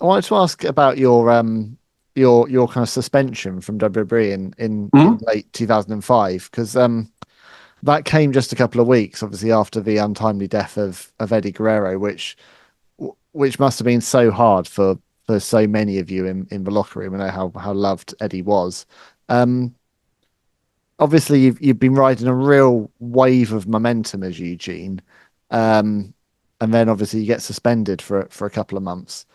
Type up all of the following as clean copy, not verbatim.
wanted to ask about your kind of suspension from WWE in Mhm. late 2005, because that came just a couple of weeks, obviously, after the untimely death of Eddie Guerrero, which must have been so hard for so many of you in the locker room. I know how loved Eddie was. Um, Obviously, you've been riding a real wave of momentum as Eugene, um, and then obviously you get suspended for a couple of months.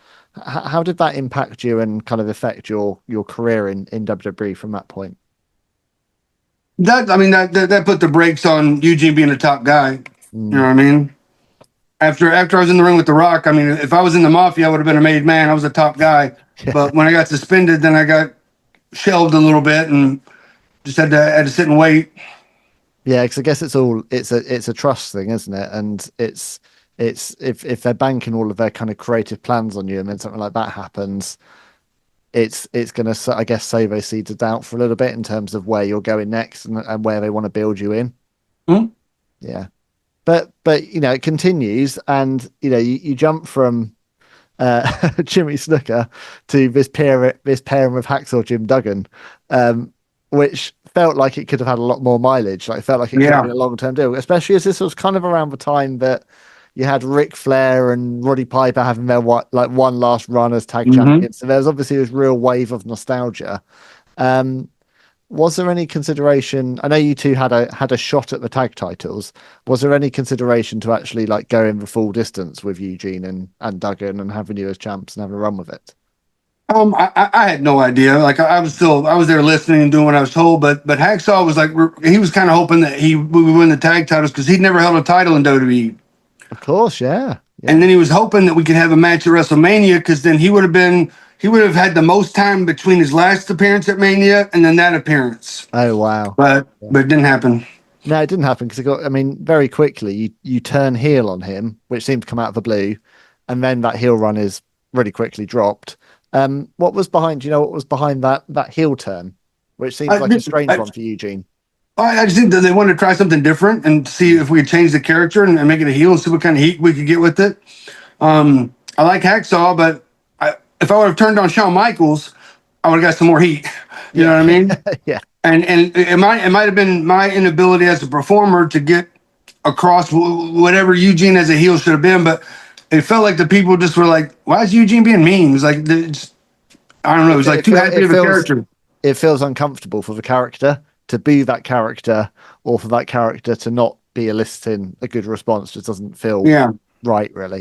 How did that impact you and kind of affect your career in WWE from that point? That put the brakes on Eugene being the top guy. You know Mm. what I mean? After I was in the ring with The Rock, I mean, if I was in the Mafia, I would have been a made man. I was the top guy. But when I got suspended, then I got shelved a little bit and just had to sit and wait. Yeah, because I guess it's a trust thing, isn't it? And it's if they're banking all of their kind of creative plans on you, and then something like that happens, it's gonna I guess sow those seeds of doubt for a little bit in terms of where you're going next and where they want to build you in. Hmm? Yeah, but it continues, and you jump from Jimmy Snooker to this pairing with Hacksaw Jim Duggan, which felt like it could have had a lot more mileage. Like, it felt like it could have Yeah. been a long term deal, especially as this was kind of around the time that you had Ric Flair and Roddy Piper having their one last run as tag Hmm. champions. So there was obviously this real wave of nostalgia. Um, was there any consideration? I know you two had a shot at the tag titles. Was there any consideration to actually like going the full distance with Eugene and Duggan and having you as champs and having a run with it? I had no idea. Like I was there listening and doing what I was told. But Hacksaw was like he was kind of hoping that he we would win the tag titles because he'd never held a title in WWE. Of course, yeah, And yeah. then he was hoping that we could have a match at WrestleMania because then he would have had the most time between his last appearance at Mania and then that appearance. Oh wow. But it didn't happen. No, it didn't happen because I mean, very quickly you turn heel on him, which seemed to come out of the blue, and then that heel run is really quickly dropped. What was behind? Do you know what was behind that heel turn, which seems I, like a strange I, one for Eugene? I just think that they wanted to try something different and see if we could change the character and make it a heel and see what kind of heat we could get with it. I like Hacksaw, but if I would have turned on Shawn Michaels, I would have got some more heat. You know Yeah, what I mean? yeah, And it might have been my inability as a performer to get across whatever Eugene as a heel should have been, but it felt like the people just were like, "Why is Eugene being mean?" It was like I don't know. It was like it too feel, happy it of a feels character. it feels uncomfortable for the character to be that character, or for that character to not be eliciting a good response. Just doesn't feel Yeah. right, really.